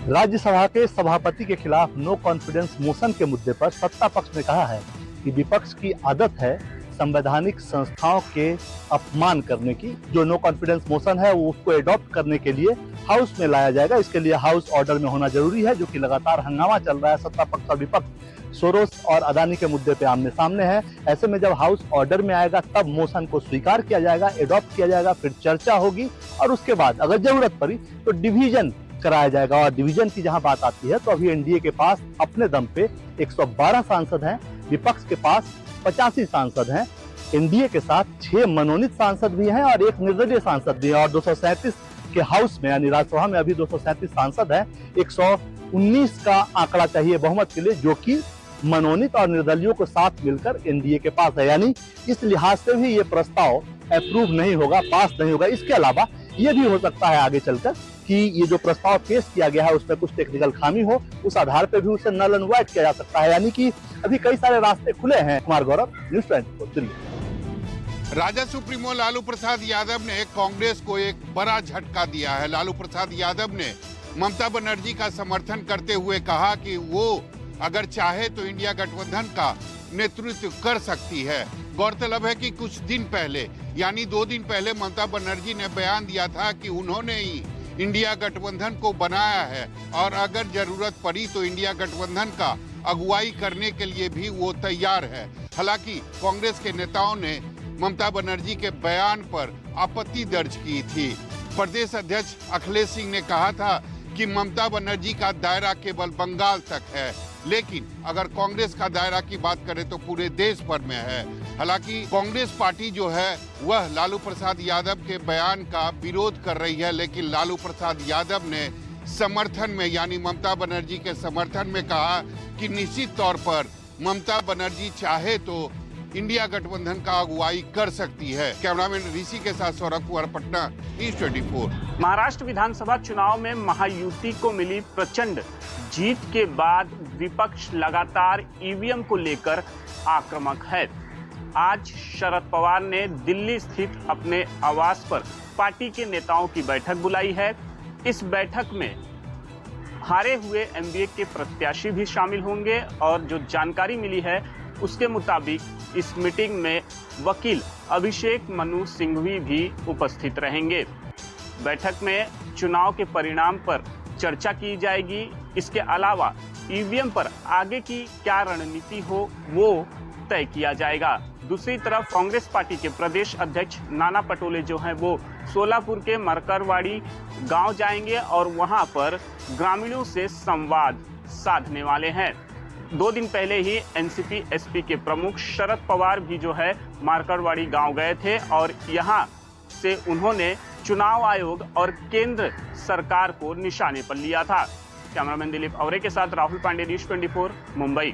राज्यसभा के सभापति के खिलाफ नो कॉन्फिडेंस मोशन के मुद्दे पर सत्ता पक्ष ने कहा है कि विपक्ष की आदत है संवैधानिक संस्थाओं के अपमान करने की। जो नो कॉन्फिडेंस मोशन है वो उसको एडॉप्ट करने के लिए हाउस में लाया जाएगा। इसके लिए हाउस ऑर्डर में होना जरूरी है, जो कि लगातार हंगामा चल रहा है। सत्ता पक्ष और विपक्ष सोरोस और अदानी के मुद्दे पे आमने सामने है। ऐसे में जब हाउस ऑर्डर में आएगा तब मोशन को स्वीकार किया जाएगा, एडॉप्ट किया जाएगा, फिर चर्चा होगी और उसके बाद अगर जरूरत पड़ी तो डिवीजन कराया जाएगा। और डिवीजन की जहां बात आती है तो अभी एनडीए के पास अपने दम पे 112 सांसद हैं, विपक्ष के पास 85 सांसद हैं, एनडीए के साथ 6 मनोनीत सांसद भी हैं और 1 निर्दलीय सांसद भी है। और 237 के हाउस में यानी राज्यसभा में अभी 237 सांसद हैं। 119 का आंकड़ा चाहिए बहुमत के लिए, जो कि मनोनीत और निर्दलीयों को साथ मिलकर एनडीए के पास है। यानी इस लिहाज से भी ये प्रस्ताव अप्रूव नहीं होगा, पास नहीं होगा। इसके अलावा ये भी हो सकता है आगे चलकर कि ये जो प्रस्ताव पेश किया गया है उसमें कुछ टेक्निकल खामी हो, उस आधार पर भी उसे नल एंड वाइड किया जा सकता है। यानी कि अभी कई सारे रास्ते खुले हैं। कुमार गौरव, न्यूज़ 24 दिल्ली। राजद सुप्रीमो लालू प्रसाद यादव ने कांग्रेस को एक बड़ा झटका दिया है। लालू प्रसाद यादव ने ममता बनर्जी का समर्थन करते हुए कहा कि वो अगर चाहे तो इंडिया गठबंधन का नेतृत्व कर सकती है। गौरतलब है कि कुछ दिन पहले यानी 2 दिन पहले ममता बनर्जी ने बयान दिया था कि उन्होंने ही इंडिया गठबंधन को बनाया है और अगर जरूरत पड़ी तो इंडिया गठबंधन का अगुवाई करने के लिए भी वो तैयार है। हालांकि कांग्रेस के नेताओं ने ममता बनर्जी के बयान पर आपत्ति दर्ज की थी। प्रदेश अध्यक्ष अखिलेश सिंह ने कहा था कि ममता बनर्जी का दायरा केवल बंगाल तक है, लेकिन अगर कांग्रेस का दायरा की बात करें तो पूरे देश भर में है। हालांकि कांग्रेस पार्टी जो है वह लालू प्रसाद यादव के बयान का विरोध कर रही है, लेकिन लालू प्रसाद यादव ने समर्थन में यानी ममता बनर्जी के समर्थन में कहा कि निश्चित तौर पर ममता बनर्जी चाहे तो इंडिया गठबंधन का अगुवाई कर सकती है। कैमरामैन ऋषि के साथ सौरभ कुमार, पटना, न्यूज़ 24। महाराष्ट्र विधानसभा चुनाव में महायुति को मिली प्रचंड जीत के बाद विपक्ष लगातार ईवीएम को लेकर आक्रामक है। आज शरद पवार ने दिल्ली स्थित अपने आवास पर पार्टी के नेताओं की बैठक बुलाई है। इस बैठक में हारे हुए एमबीए के प्रत्याशी भी शामिल होंगे और जो जानकारी मिली है उसके मुताबिक इस मीटिंग में वकील अभिषेक मनु सिंघवी भी उपस्थित रहेंगे। बैठक में चुनाव के परिणाम पर चर्चा की जाएगी। इसके अलावा ईवीएम पर आगे की क्या रणनीति हो वो तय किया जाएगा। दूसरी तरफ कांग्रेस पार्टी के प्रदेश अध्यक्ष नाना पटोले जो हैं वो सोलापुर के मरकरवाड़ी गांव जाएंगे और वहां पर ग्रामीणों से संवाद साधने वाले हैं। 2 दिन पहले ही एनसीपी एसपी के प्रमुख शरद पवार भी जो है मारकरवाड़ी गांव गए थे और यहां से उन्होंने चुनाव आयोग और केंद्र सरकार को निशाने पर लिया था। कैमरामैन दिलीप औरे के साथ राहुल पांडे, न्यूज़ 24, मुंबई।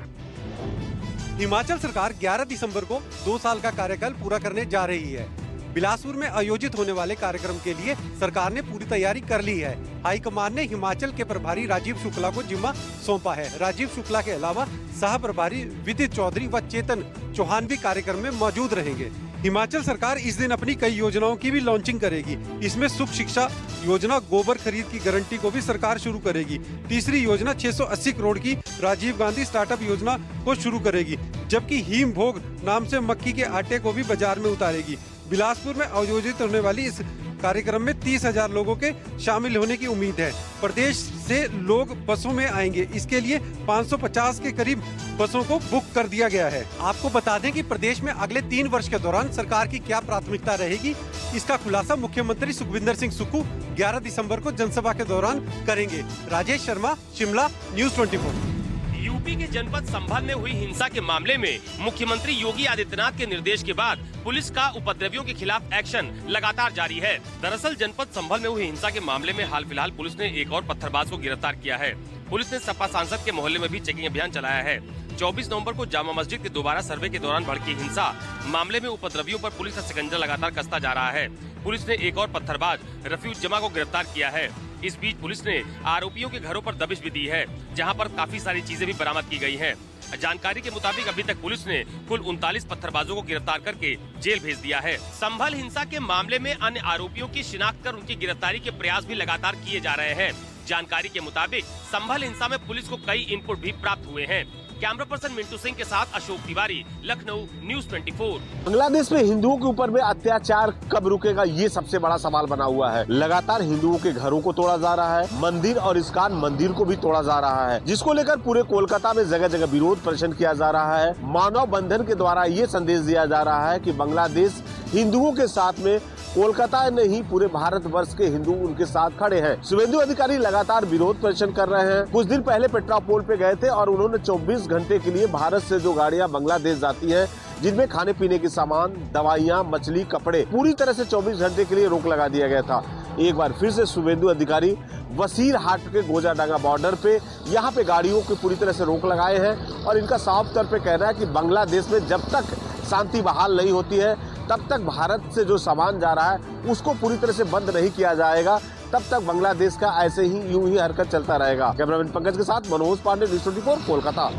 हिमाचल सरकार 11 दिसंबर को 2 साल का कार्यकाल पूरा करने जा रही है। बिलासपुर में आयोजित होने वाले कार्यक्रम के लिए सरकार ने पूरी तैयारी कर ली है। हाईकमान ने हिमाचल के प्रभारी राजीव शुक्ला को जिम्मा सौंपा है। राजीव शुक्ला के अलावा सह प्रभारी विदित चौधरी व चेतन चौहान भी कार्यक्रम में मौजूद रहेंगे। हिमाचल सरकार इस दिन अपनी कई योजनाओं की भी लॉन्चिंग करेगी। इसमें सुख शिक्षा योजना, गोबर खरीद की गारंटी को भी सरकार शुरू करेगी। तीसरी योजना 680 करोड़ की राजीव गांधी स्टार्टअप योजना को शुरू करेगी, जबकि हिम भोग नाम से मक्की के आटे को भी बाजार में उतारेगी। बिलासपुर में आयोजित होने वाली इस कार्यक्रम में 30,000 लोगों के शामिल होने की उम्मीद है। प्रदेश से लोग बसों में आएंगे। इसके लिए 550 के करीब बसों को बुक कर दिया गया है। आपको बता दें कि प्रदेश में अगले 3 वर्ष के दौरान सरकार की क्या प्राथमिकता रहेगी, इसका खुलासा मुख्यमंत्री सुखविंदर सिंह सुक्खू 11 दिसंबर को जनसभा के दौरान करेंगे। राजेश शर्मा, शिमला, न्यूज़ 24। यूपी के जनपद संभल में हुई हिंसा के मामले में मुख्यमंत्री योगी आदित्यनाथ के निर्देश के बाद पुलिस का उपद्रवियों के खिलाफ एक्शन लगातार जारी है। दरअसल जनपद संभल में हुई हिंसा के मामले में हाल फिलहाल पुलिस ने एक और पत्थरबाज को गिरफ्तार किया है। पुलिस ने सपा सांसद के मोहल्ले में भी चेकिंग अभियान चलाया है। 24 नवंबर को जामा मस्जिद के दोबारा सर्वे के दौरान भड़की हिंसा मामले में उपद्रवियों पर पुलिस का शिकंजा लगातार कसता जा रहा है। पुलिस ने एक और पत्थरबाज रफीउज्जमा को गिरफ्तार किया है। इस बीच पुलिस ने आरोपियों के घरों पर दबिश भी दी है, जहां पर काफी सारी चीजें भी बरामद की गई हैं। जानकारी के मुताबिक अभी तक पुलिस ने कुल 39 पत्थरबाजों को गिरफ्तार करके जेल भेज दिया है। संभल हिंसा के मामले में अन्य आरोपियों की शिनाख्त कर उनकी गिरफ्तारी के प्रयास भी लगातार किए जा रहे हैं। जानकारी के मुताबिक संभल हिंसा में पुलिस को कई इनपुट भी प्राप्त हुए हैं। कैमरा पर्सन मिंटू सिंह के साथ अशोक तिवारी, लखनऊ, न्यूज़ 24। बांग्लादेश में हिंदुओं के ऊपर में अत्याचार कब रुकेगा, ये सबसे बड़ा सवाल बना हुआ है। लगातार हिंदुओं के घरों को तोड़ा जा रहा है, मंदिर और इस्कॉन मंदिर को भी तोड़ा जा रहा है, जिसको लेकर पूरे कोलकाता में जगह जगह विरोध प्रदर्शन किया जा रहा है। मानव बंधन के द्वारा ये संदेश दिया जा रहा है कि बांग्लादेश हिंदुओं के साथ में, कोलकाता नहीं पूरे भारतवर्ष के हिंदू उनके साथ खड़े हैं। शुभेंदु अधिकारी लगातार विरोध प्रदर्शन कर रहे हैं। कुछ दिन पहले पेट्रापोल पे गए थे और उन्होंने 24 घंटे के लिए भारत से जो गाड़ियां बांग्लादेश जाती हैं, जिनमें खाने पीने के सामान, दवाइयां, मछली, कपड़े, पूरी तरह से 24 घंटे के लिए रोक लगा दिया गया था। एक बार फिर से शुभेंदु अधिकारी वसीर हाट के गोजाडांगा बॉर्डर पे यहाँ पे गाड़ियों की पूरी तरह से रोक लगाए हैं और इनका साफ तौर पे कहना है कि बांग्लादेश में जब तक शांति बहाल नहीं होती है, तब तक भारत से जो सामान जा रहा है उसको पूरी तरह से बंद नहीं किया जाएगा। तब तक बांग्लादेश का ऐसे ही यूं ही हरकत चलता रहेगा। कैमरामैन पंकज के साथ मनोज पांडे, न्यूज़ 24, कोलकाता।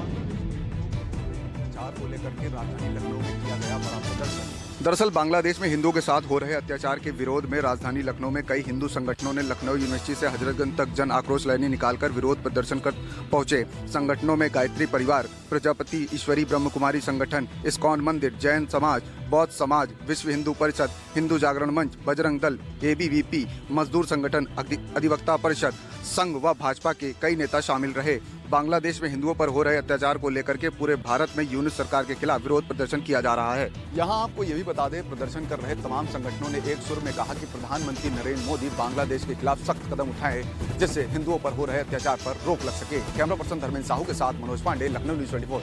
को लेकर के राजधानी लखनऊ में किया गया बड़ा प्रदर्शन। दरअसल बांग्लादेश में हिंदुओं के साथ हो रहे अत्याचार के विरोध में राजधानी लखनऊ में कई हिंदू संगठनों ने लखनऊ यूनिवर्सिटी से हजरतगंज तक जन आक्रोश रैली निकालकर विरोध प्रदर्शन कर पहुंचे। संगठनों में गायत्री परिवार, प्रजापति ईश्वरी ब्रह्म कुमारी संगठन, इस्कॉन मंदिर, जैन समाज, बौद्ध समाज, विश्व हिंदू परिषद, हिंदू जागरण मंच, बजरंग दल, ABVP, मजदूर संगठन, अधिवक्ता परिषद, संघ व भाजपा के कई नेता शामिल रहे। बांग्लादेश में हिंदुओं पर हो रहे अत्याचार को लेकर के पूरे भारत में यूनिट सरकार के खिलाफ विरोध प्रदर्शन किया जा रहा है। यहाँ आपको ये भी बता दें, प्रदर्शन कर रहे तमाम संगठनों ने एक सुर में कहा कि प्रधानमंत्री नरेंद्र मोदी बांग्लादेश के खिलाफ सख्त कदम उठाए, जिससे हिंदुओं पर हो रहे अत्याचार पर रोक लग सके। कैमरा पर्सन धर्मेंद्र साहू के साथ मनोज पांडे, लखनऊ, न्यूज़ 24।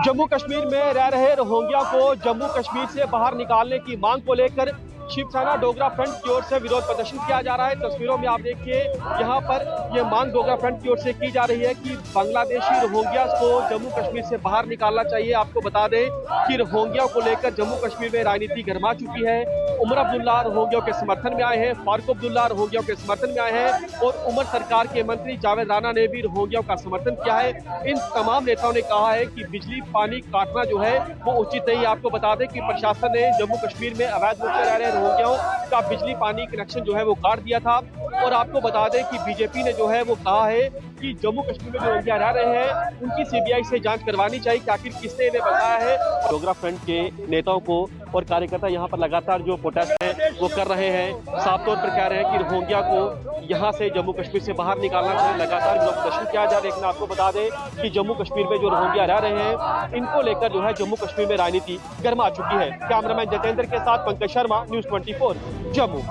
जम्मू कश्मीर में रह रहे रोहिंग्या को जम्मू कश्मीर से बाहर निकालने की मांग को लेकर शिवसेना डोगरा फ्रंट की ओर से विरोध प्रदर्शन किया जा रहा है। तस्वीरों में आप देखिए, यहाँ पर ये मांग डोगरा फ्रंट की ओर से की जा रही है कि बांग्लादेशी रोहिंग्या को जम्मू कश्मीर से बाहर निकालना चाहिए। आपको बता दें कि रोहिंग्या को लेकर जम्मू कश्मीर में राजनीति गरमा चुकी है। उमर अब्दुल्ला रोहिंग्या के समर्थन में आए हैं, फारूक अब्दुल्ला रोहिंग्या के समर्थन में आए हैं और उमर सरकार के मंत्री जावेद राणा ने भी रोहिंग्या का समर्थन किया है। इन तमाम नेताओं ने कहा है कि बिजली पानी काटना जो है वो उचित नहीं है। आपको बता दें कि प्रशासन ने जम्मू कश्मीर में अवैध रूप से रह रहे रोहिंग्याओं का बिजली पानी कनेक्शन जो है वो काट दिया था। और आपको बता दें कि बीजेपी ने जो है वो कहा है कि जम्मू कश्मीर में जो रोहिंग्या रह रहे हैं उनकी CBI से जांच करवानी चाहिए कि आखिर किसने इन्हें बताया है। डोगरा फ्रंट के नेताओं को और कार्यकर्ता यहाँ पर लगातार जो प्रोटेस्ट है वो कर रहे हैं। साफ तौर पर कह रहे हैं कि रोहिंग्या को यहाँ से जम्मू कश्मीर से बाहर निकालना चाहिए। लगातार विरोध प्रदर्शन किया जा रहा है। लेकिन आपको बता दें कि जम्मू कश्मीर में जो रोहिंग्या रह रहे हैं इनको लेकर जो है जम्मू कश्मीर में राजनीति गर्मा चुकी है। कैमरामैन जितेंद्र के साथ पंकज शर्मा, न्यूज़ 24, जम्मू।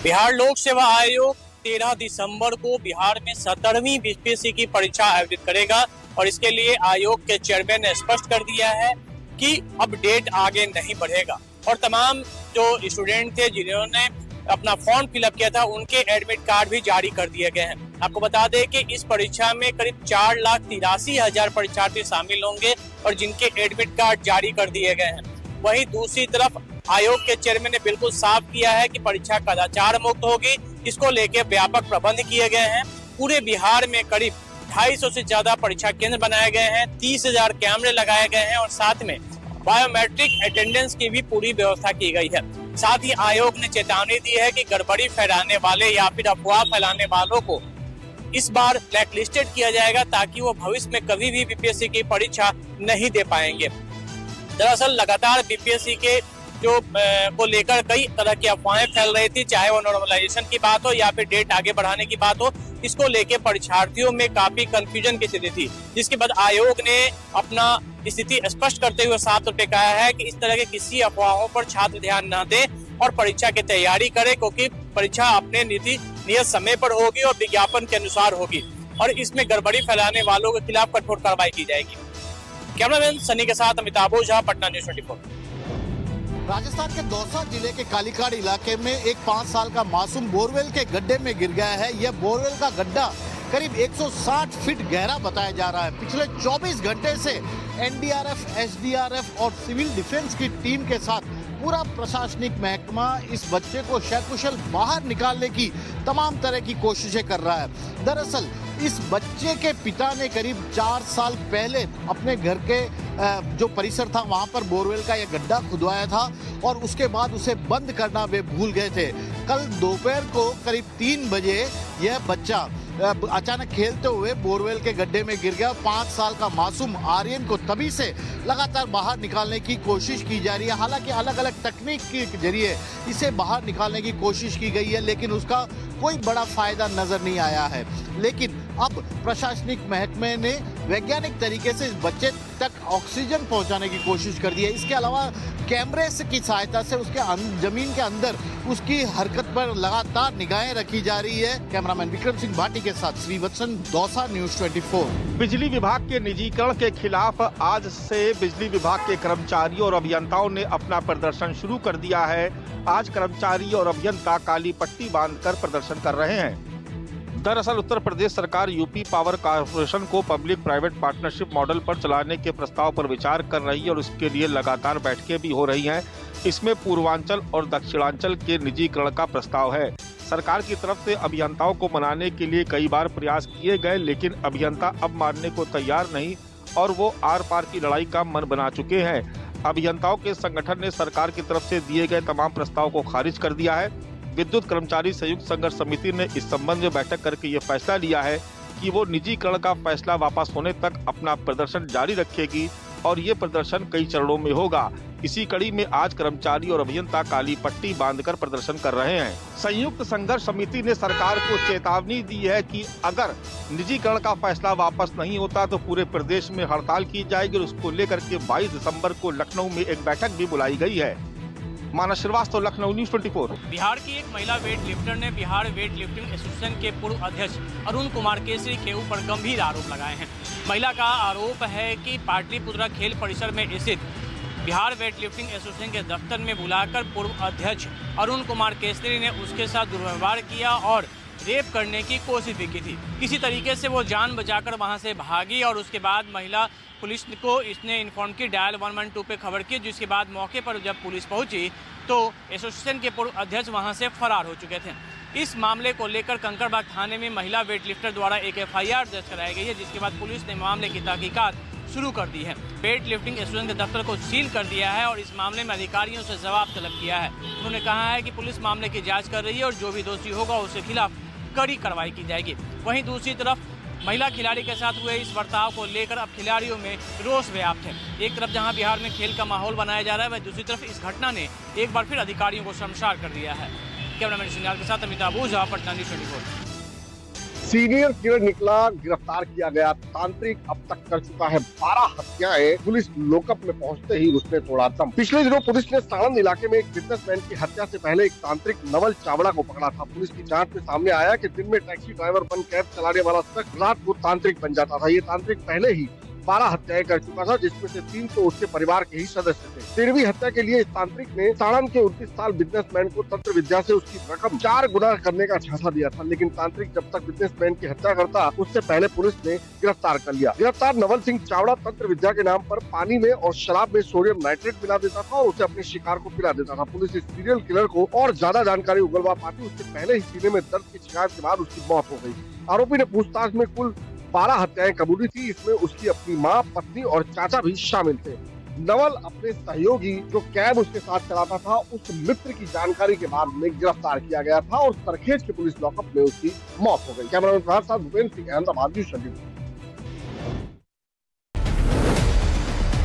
बिहार लोक सेवा आयोग 13 दिसंबर को बिहार में 17वीं BPSC की परीक्षा आयोजित करेगा और इसके लिए आयोग के चेयरमैन ने स्पष्ट कर दिया है कि अब डेट आगे नहीं बढ़ेगा और तमाम जो स्टूडेंट थे जिन्होंने अपना फॉर्म फिलअप किया था उनके एडमिट कार्ड भी जारी कर दिए गए हैं। आपको बता दें कि इस परीक्षा में करीब 4,83,000 परीक्षार्थी शामिल होंगे और जिनके एडमिट कार्ड जारी कर दिए गए हैं। वहीं दूसरी तरफ आयोग के चेयरमैन ने बिल्कुल साफ किया है कि परीक्षा कदाचार मुक्त होगी। इसको लेकर व्यापक प्रबंध किए गए हैं। पूरे बिहार में करीब 250 से ज्यादा परीक्षा केंद्र बनाए गए हैं, 30,000 कैमरे लगाए गए हैं और साथ में बायोमेट्रिक अटेंडेंस की भी पूरी व्यवस्था की गई है। साथ ही आयोग ने चेतावनी दी है कि गड़बड़ी फैलाने वाले या फिर अफवाह फैलाने वालों को इस बार ब्लैकलिस्टेड किया जाएगा ताकि वो भविष्य में कभी भी BPSC की परीक्षा नहीं दे पाएंगे। दरअसल लगातार BPSC के जो को लेकर कई तरह की अफवाहें फैल रही थी, चाहे वो नॉर्मलाइजेशन की बात हो या फिर डेट आगे बढ़ाने की बात हो। इसको लेकर परीक्षार्थियों में काफी कंफ्यूजन की स्थिति थी, जिसके बाद आयोग ने अपना स्थिति स्पष्ट करते हुए साफ तौर पर कहा है कि इस तरह के किसी अफवाहों पर छात्र ध्यान न दें और परीक्षा की तैयारी करें, क्योंकि परीक्षा अपने नियत समय पर होगी और विज्ञापन के अनुसार होगी और इसमें गड़बड़ी फैलाने वालों के खिलाफ कठोर कार्रवाई की जाएगी। कैमरामैन सनी के साथ अमिताभ ओझा, पटना, न्यूज़ 24। राजस्थान के दौसा जिले के कालीकाड़ इलाके में एक 5 साल का मासूम बोरवेल के गड्ढे में गिर गया है। यह बोरवेल का गड्ढा करीब 160 फीट गहरा बताया जा रहा है। पिछले 24 घंटे से NDRF, SDRF और सिविल डिफेंस की टीम के साथ पूरा प्रशासनिक महकमा इस बच्चे को सकुशल बाहर निकालने की तमाम तरह की कोशिशें कर रहा है। दरअसल इस बच्चे के पिता ने करीब 4 साल पहले अपने घर के जो परिसर था वहां पर बोरवेल का यह गड्ढा खुदवाया था और उसके बाद उसे बंद करना वे भूल गए थे। कल दोपहर को करीब 3 बजे यह बच्चा अचानक खेलते हुए बोरवेल के गड्ढे में गिर गया। 5 साल का मासूम आर्यन को तभी से लगातार बाहर निकालने की कोशिश की जा रही है। हालांकि अलग अलग तकनीक के जरिए इसे बाहर निकालने की कोशिश की गई है, लेकिन उसका कोई बड़ा फायदा नजर नहीं आया है। लेकिन अब प्रशासनिक महकमे ने वैज्ञानिक तरीके से इस बच्चे तक ऑक्सीजन पहुंचाने की कोशिश कर दी है। इसके अलावा कैमरे की सहायता से उसके जमीन के अंदर उसकी हरकत पर लगातार निगाहें रखी जा रही है। कैमरामैन विक्रम सिंह भाटी के साथ श्रीवत्सन, दौसा, न्यूज़ 24। बिजली विभाग के निजीकरण के खिलाफ आज से बिजली विभाग के कर्मचारियों और अभियंताओं ने अपना प्रदर्शन शुरू कर दिया है। आज कर्मचारी और अभियंता काली पट्टी बांधकर प्रदर्शन कर रहे हैं। दरअसल उत्तर प्रदेश सरकार यूपी पावर कॉर्पोरेशन को पब्लिक प्राइवेट पार्टनरशिप मॉडल पर चलाने के प्रस्ताव पर विचार कर रही है और इसके लिए लगातार बैठकें भी हो रही हैं। इसमें पूर्वांचल और दक्षिणांचल के निजीकरण का प्रस्ताव है। सरकार की तरफ से अभियंताओं को मनाने के लिए कई बार प्रयास किए गए, लेकिन अभियंता अब मानने को तैयार नहीं और वो आर पार की लड़ाई का मन बना चुके हैं। अभियंताओं के संगठन ने सरकार की तरफ से दिए गए तमाम प्रस्ताव को खारिज कर दिया है। विद्युत कर्मचारी संयुक्त संघर्ष समिति ने इस संबंध में बैठक करके ये फैसला लिया है कि वो निजीकरण का फैसला वापस होने तक अपना प्रदर्शन जारी रखेगी और ये प्रदर्शन कई चरणों में होगा। इसी कड़ी में आज कर्मचारी और अभियंता काली पट्टी बांधकर प्रदर्शन कर रहे हैं। संयुक्त संघर्ष समिति ने सरकार को चेतावनी दी है कि अगर निजीकरण का फैसला वापस नहीं होता तो पूरे प्रदेश में हड़ताल की जाएगी और उसको लेकर के 22 दिसंबर को लखनऊ में एक बैठक भी बुलाई गई है। मानस श्रीवास्तव, लखनऊ, न्यूज़ 24। बिहार की एक महिला वेट लिफ्टर ने बिहार वेट लिफ्टिंग एसोसिएशन के पूर्व अध्यक्ष अरुण कुमार केसरी के ऊपर गंभीर आरोप लगाए हैं। महिला का आरोप है कि पाटलिपुत्रा खेल परिसर में स्थित बिहार वेट लिफ्टिंग एसोसिएशन के दफ्तर में बुलाकर पूर्व अध्यक्ष अरुण कुमार केसरी ने उसके साथ दुर्व्यवहार किया और रेप करने की कोशिश भी की थी। किसी तरीके से वो जान बचाकर वहां से भागी और उसके बाद महिला पुलिस को इसने इन्फॉर्म की, डायल 112 पे खबर की, जिसके बाद मौके पर जब पुलिस पहुंची तो एसोसिएशन के पूर्व अध्यक्ष वहां से फरार हो चुके थे। इस मामले को लेकर कंकड़बाग थाने में महिला वेट लिफ्टर द्वारा एक FIR दर्ज कराई गई है, जिसके बाद पुलिस ने मामले की तहकीकात शुरू कर दी है। वेट लिफ्टिंग एसोसिएशन के दफ्तर को सील कर दिया है और इस मामले में अधिकारियों से जवाब तलब किया है। उन्होंने कहा है कि पुलिस मामले की जाँच कर रही है और जो भी दोषी होगा उसके खिलाफ कड़ी कार्रवाई की जाएगी। वहीं दूसरी तरफ महिला खिलाड़ी के साथ हुए इस बर्ताव को लेकर अब खिलाड़ियों में रोष व्याप्त है। एक तरफ जहां बिहार में खेल का माहौल बनाया जा रहा है, वहीं दूसरी तरफ इस घटना ने एक बार फिर अधिकारियों को शर्मसार कर दिया है। कैमरामैन सिंगार के साथ अमिताभ ओझा, पटना, न्यूज़ 24। सीनियर किलर निकला, गिरफ्तार किया गया। तांत्रिक अब तक कर चुका है 12 हत्याएं। पुलिस लोकअप में पहुंचते ही उसने तोड़ा दम। पिछले दिनों पुलिस ने साणंद इलाके में एक बिजनेसमैन की हत्या से पहले एक तांत्रिक नवल चावड़ा को पकड़ा था। पुलिस की जांच में सामने आया कि दिन में टैक्सी ड्राइवर बन कैब चलाने वाला शख्स रात को तांत्रिक बन जाता था। ये तांत्रिक पहले ही 12 हत्याएं कर चुका था, जिसमें से 3 तो उसके परिवार के ही सदस्य थे। 13वीं हत्या के लिए इस तांत्रिक ने साणंद के 29 साल बिजनेसमैन को तंत्र विद्या से उसकी रकम 4 गुना करने का झांसा दिया था, लेकिन तांत्रिक जब तक बिजनेसमैन की हत्या करता उससे पहले पुलिस ने गिरफ्तार कर लिया। गिरफ्तार नवल सिंह चावड़ा तंत्र विद्या के नाम पर पानी में और शराब में सोडियम नाइट्रेट मिला देता था और उसे अपने शिकार को पिला देता था। पुलिस इस सीरियल किलर को और ज्यादा जानकारी उगलवा पाती उससे पहले ही सीने में दर्द की शिकायत के बाद उसकी मौत हो गई। आरोपी ने पूछताछ में कुल 12 हत्याएं कबूली थी। इसमें उसकी अपनी मां, पत्नी और चाचा भी शामिल थे। नवल अपने सहयोगी जो कैब उसके साथ चलाता था उस मित्र की जानकारी के बाद में गिरफ्तार किया गया था और सरखेज के पुलिस लॉकअप में उसकी मौत हो गई। कैमरामैन के साथ भूपेंद्र सिंह, अहमदाबाद, न्यूज़ 24।